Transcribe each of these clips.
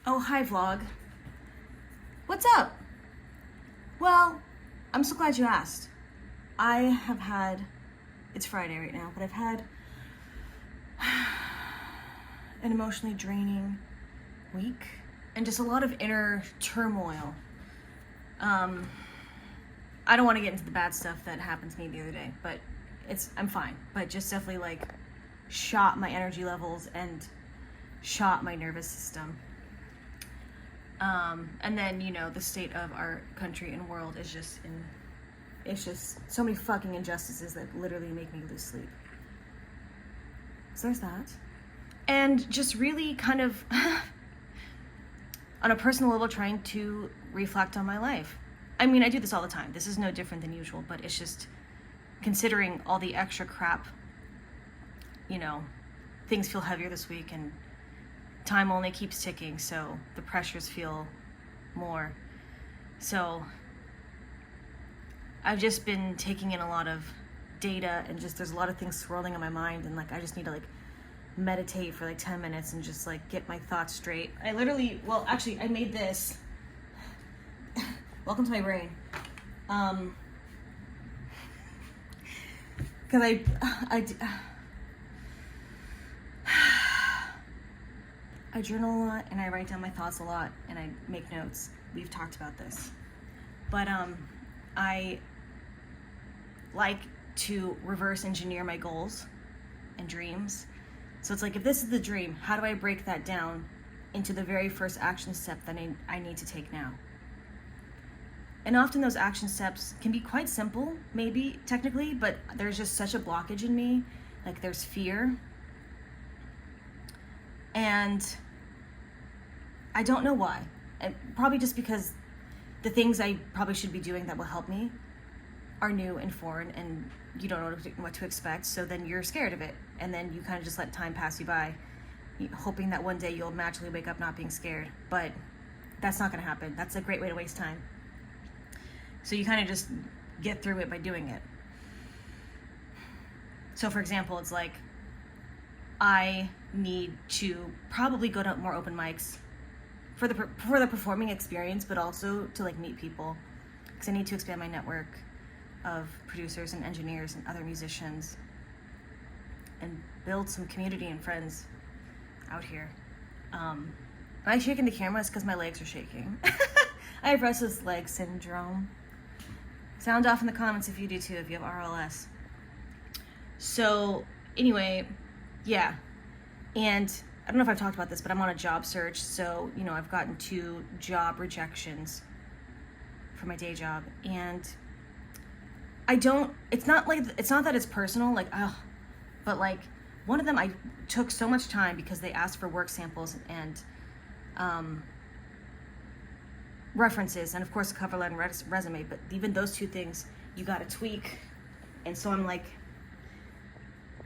Oh, hi vlog. What's up? Well, I'm so glad you asked. I have had, it's Friday right now, but I've had an emotionally draining week and just a lot of inner turmoil. I don't want to get into the bad stuff that happened to me the other day, but I'm fine. But just definitely like shot my energy levels and shot my nervous system. And then, the state of our country and world is it's just so many fucking injustices that literally make me lose sleep. So there's that. And just really kind of, on a personal level, trying to reflect on my life. I mean, I do this all the time. This is no different than usual, but it's just considering all the extra crap, things feel heavier this week and time only keeps ticking, so the pressures feel more. So I've just been taking in a lot of data and just there's a lot of things swirling in my mind, and I just need to meditate for 10 minutes and just get my thoughts straight. I made this. Welcome to my brain. Because I journal a lot and I write down my thoughts a lot and I make notes. We've talked about this. But I like to reverse engineer my goals and dreams. So it's if this is the dream, how do I break that down into the very first action step that I need to take now? And often those action steps can be quite simple, maybe technically, but there's just such a blockage in me. There's fear. And I don't know why. And probably just because the things I probably should be doing that will help me are new and foreign and you don't know what to expect. So then you're scared of it. And then you kind of just let time pass you by, hoping that one day you'll magically wake up not being scared. But that's not going to happen. That's a great way to waste time. So you kind of just get through it by doing it. So for example, it's I need to probably go to more open mics for the performing experience, but also to meet people, because I need to expand my network of producers and engineers and other musicians and build some community and friends out here. Am I shaking the camera? It's because my legs are shaking. I have restless leg syndrome. Sound off in the comments if you do too, if you have RLS. So anyway, yeah. And I don't know if I've talked about this, but I'm on a job search. So, I've gotten 2 job rejections for my day job. And it's not that it's personal, but one of them I took so much time because they asked for work samples and references, and of course a cover letter and resume, but even those 2 things you gotta tweak. And so I'm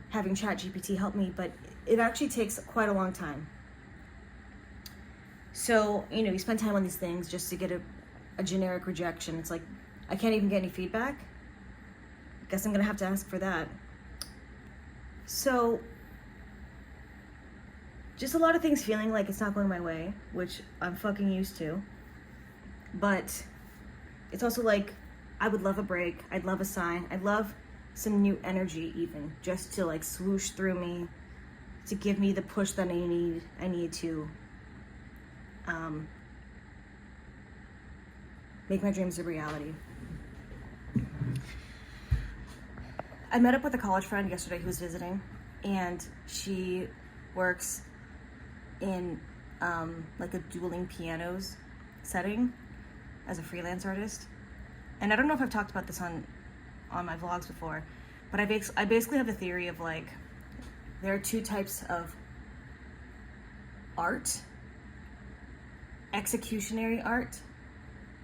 having ChatGPT help me, but it actually takes quite a long time. So, you spend time on these things just to get a generic rejection. It's I can't even get any feedback. Guess I'm gonna have to ask for that. So, just a lot of things feeling like it's not going my way, which I'm fucking used to. But it's also I would love a break. I'd love a sign. I'd love some new energy even, just to swoosh through me, to give me the push that I need to make my dreams a reality. I met up with a college friend yesterday who was visiting, and she works in a dueling pianos setting as a freelance artist. And I don't know if I've talked about this on my vlogs before, but I basically have the theory of there are 2 types of art: executionary art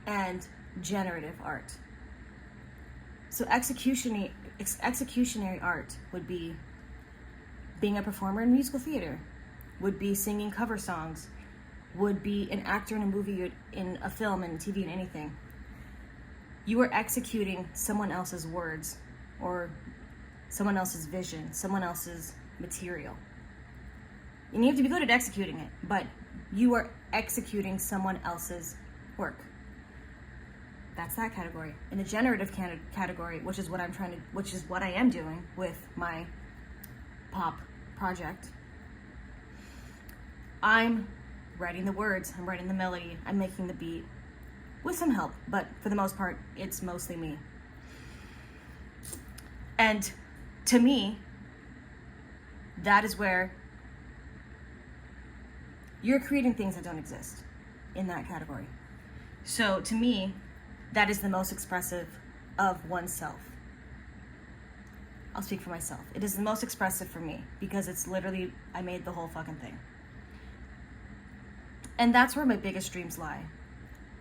and generative art. So executionary art would be being a performer in musical theater, would be singing cover songs, would be an actor in a movie, in a film and TV and anything. You are executing someone else's words or someone else's vision, someone else's material. And you have to be good at executing it, but You are executing someone else's work. That's that category. In the generative category, which is what I am doing with my pop project, I'm writing the words, I'm writing the melody, I'm making the beat with some help, but for the most part, it's mostly me. And to me, that is where you're creating things that don't exist in that category. So to me, that is the most expressive of oneself. I'll speak for myself. It is the most expressive for me because it's literally, I made the whole fucking thing. And that's where my biggest dreams lie,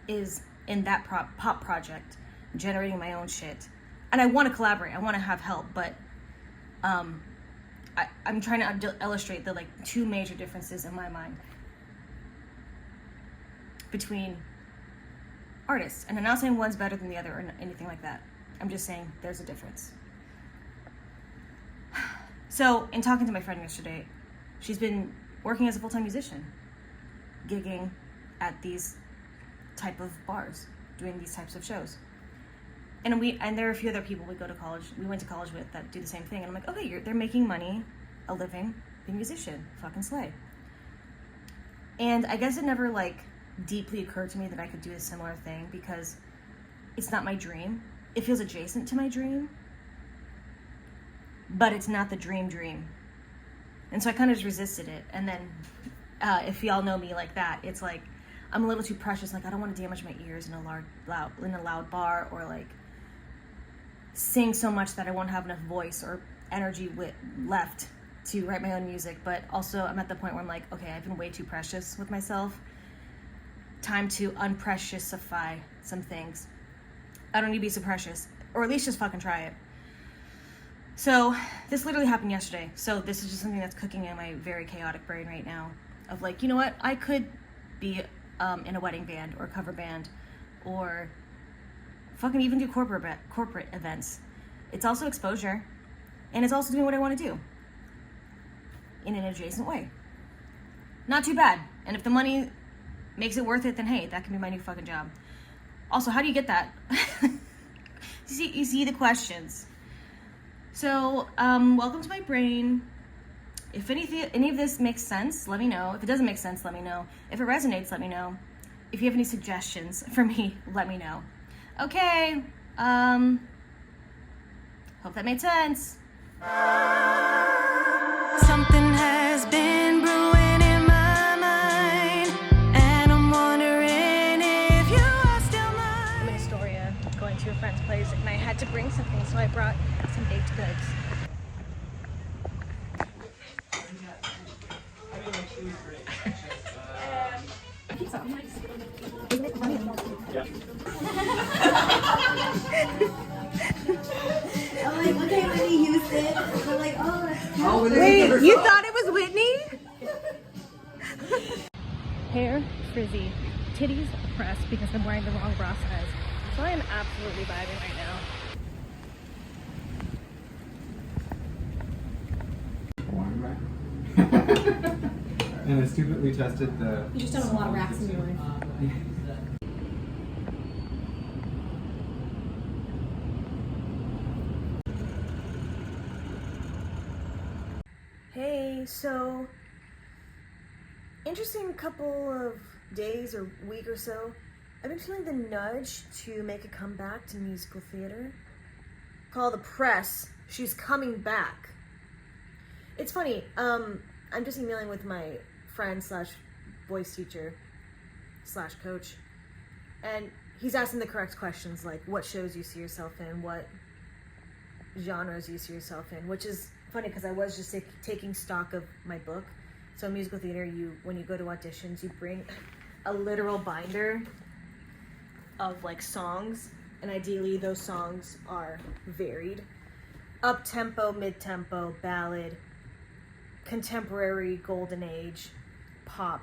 is in that pop project, generating my own shit. And I want to collaborate, I want to have help, but I'm trying to illustrate the like two major differences in my mind between artists. And I'm not saying one's better than the other or anything like that. I'm just saying there's a difference. So, in talking to my friend yesterday, she's been working as a full-time musician, gigging at these type of bars, doing these types of shows. And there are a few other people we went to college with that do the same thing. And I'm like, okay, they're making money, a living, being a musician, fucking slay. And I guess it never like deeply occurred to me that I could do a similar thing because it's not my dream. It feels adjacent to my dream, but it's not the dream. And so I kind of just resisted it. And then if y'all know me like that, it's like I'm a little too precious. Like I don't want to damage my ears in a loud bar, or like sing so much that I won't have enough voice or energy left to write my own music. But also I'm at the point where I'm like, okay, I've been way too precious with myself. Time to unpreciousify some things. I don't need to be so precious, or at least just fucking try it. So this literally happened yesterday. So this is just something that's cooking in my very chaotic brain right now of like, you know what? I could be in a wedding band or cover band or fucking even do corporate events. It's also exposure, and it's also doing what I want to do in an adjacent way. Not too bad. And if the money makes it worth it, then hey, that can be my new fucking job. Also, how do you get that? you see the questions. So, welcome to my brain. If any of this makes sense, let me know. If it doesn't make sense, let me know. If it resonates, let me know. If you have any suggestions for me, let me know. Okay, hope that made sense. Something has been brewing in my mind, and I'm wondering if you are still mine. I'm in Astoria, going to a friend's place, and I had to bring something, so I brought some baked goods. I'm like, okay, Whitney Houston. I'm like, oh. Wait, you thought it was Whitney? Hair frizzy, titties pressed because I'm wearing the wrong bra size. So I am absolutely vibing right now. And I stupidly tested the... You just don't have a lot of racks in your life. Hey, so interesting couple of days or week or so. I've been feeling the nudge to make a comeback to musical theater. Call the press. She's coming back. It's funny. I'm just emailing with my friend / voice teacher / coach, and he's asking the correct questions like what shows you see yourself in, what genres you see yourself in, which is funny because I was just taking stock of my book. So in musical theater, when you go to auditions, you bring a literal binder of like songs, and ideally those songs are varied: up-tempo, mid-tempo, ballad, contemporary, golden age, pop.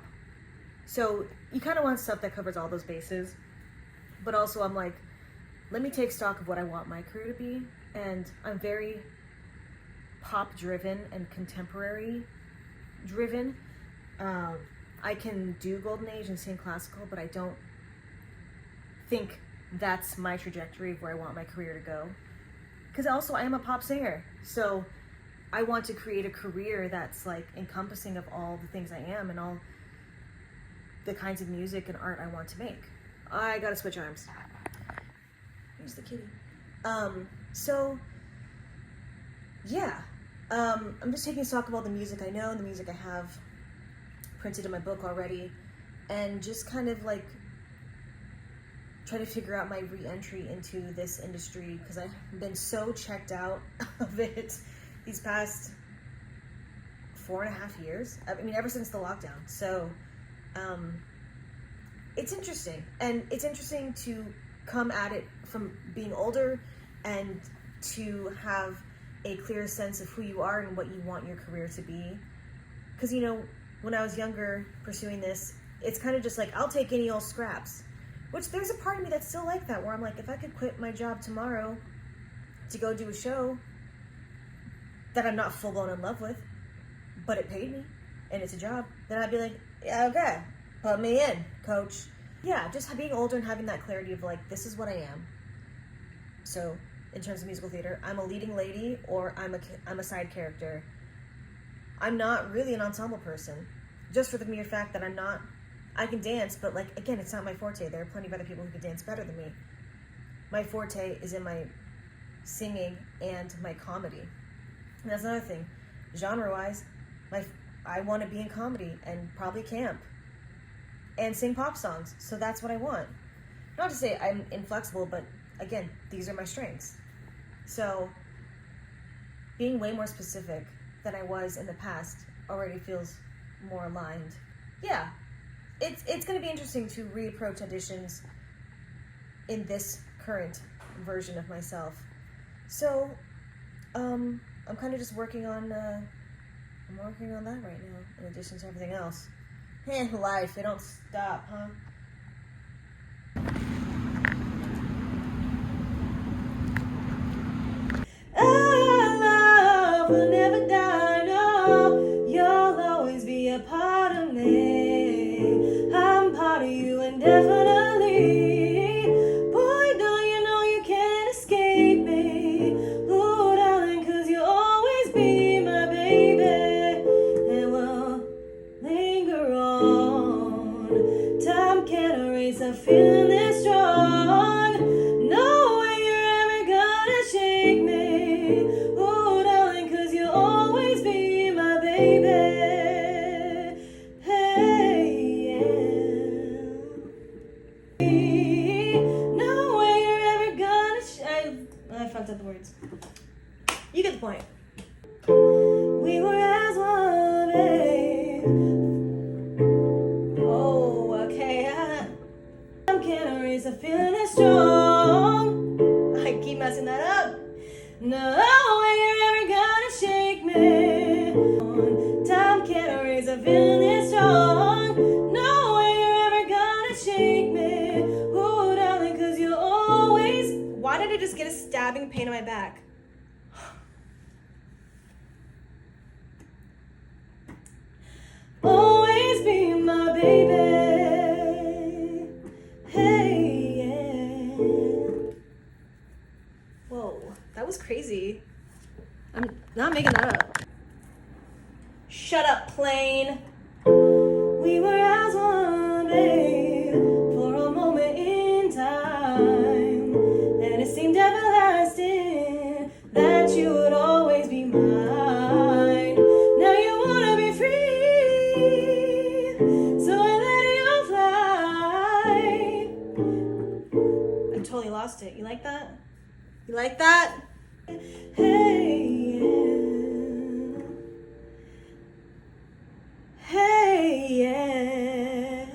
So you kind of want stuff that covers all those bases, but also I'm like, let me take stock of what I want my career to be, and I'm very pop driven and contemporary driven. I can do Golden Age and sing classical, but I don't think that's my trajectory of where I want my career to go. Because also I am a pop singer, so I want to create a career that's like encompassing of all the things I am and all the kinds of music and art I want to make. I gotta switch arms. Here's the kitty. So yeah, I'm just taking stock of all the music I know and the music I have printed in my book already, and just kind of like try to figure out my re-entry into this industry, because I've been so checked out of it these past 4.5 years. I mean, ever since the lockdown. So it's interesting, and it's interesting to come at it from being older and to have a clear sense of who you are and what you want your career to be. Because, you know, when I was younger pursuing this, it's kind of just like, I'll take any old scraps. Which there's a part of me that's still like that, where I'm like, if I could quit my job tomorrow to go do a show that I'm not full-blown in love with, but it paid me, and it's a job, then I'd be like, yeah, okay, put me in, coach. Yeah, just being older and having that clarity of like, this is what I am. So, in terms of musical theater, I'm a leading lady, or I'm a side character. I'm not really an ensemble person, just for the mere fact that I can dance, but like, again, it's not my forte. There are plenty of other people who can dance better than me. My forte is in my singing and my comedy. And that's another thing. Genre-wise, I want to be in comedy and probably camp and sing pop songs. So that's what I want. Not to say I'm inflexible, but again, these are my strengths. So being way more specific than I was in the past already feels more aligned. Yeah. It's going to be interesting to reapproach auditions in this current version of myself. So, I'm kind of just working on that right now, in addition to everything else. Life, it don't stop, huh? Our love will never die, no. You'll always be a part of me. I'm part of you indefinitely. Boy, don't you know you can't escape me. Ooh, darling, 'cause you'll always be my baby. And we'll linger on. Time can't erase a feeling this strong. No way you're ever gonna shake me. Ooh, darling, 'cause you'll always be my baby. I fucked up the words. You get the point. We were as one, babe. Oh, okay. I can't erase a feeling that's strong. I keep messing that up. No way you're ever gonna shake me. Time can't erase a feeling that's strong. No way you're ever gonna shake me. Ooh, darling, 'cause you'll always... Why did I just get a stabbing pain in my back? Always be my baby. Hey, yeah. Whoa, that was crazy. I'm not making that up. Shut up, plane. We were as one, babe, for a moment in time. And it seemed everlasting that you would always be mine. Now you wanna be free, so I let you fly. I totally lost it. You like that? You like that? Hey, yeah. Hey, yeah.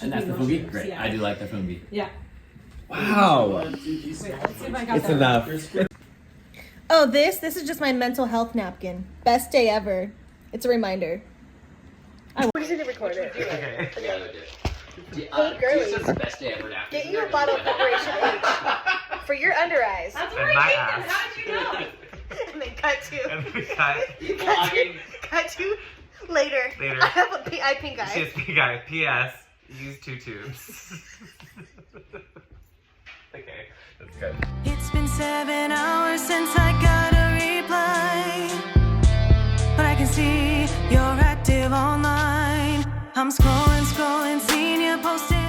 And that's the phone beat? Great. Yeah. I do like the phone beat. Yeah. Wow. Wait, let's see if I got It's that enough. Oh, this is just my mental health napkin. Best day ever. It's a reminder. I wanted to record it. Okay. Hey, girlies. the best day ever now. Get you a bottle of Preparation H for your under eyes. That's And what my I ass. think. How did you know? And then cut to Well, I mean, cut to Later. Later. I have a pink eye. She has pink eye. P.S. Use 2 tubes. Okay, that's good. It's been 7 hours since I got a reply, but I can see you're active online. I'm scrolling, seeing you posted.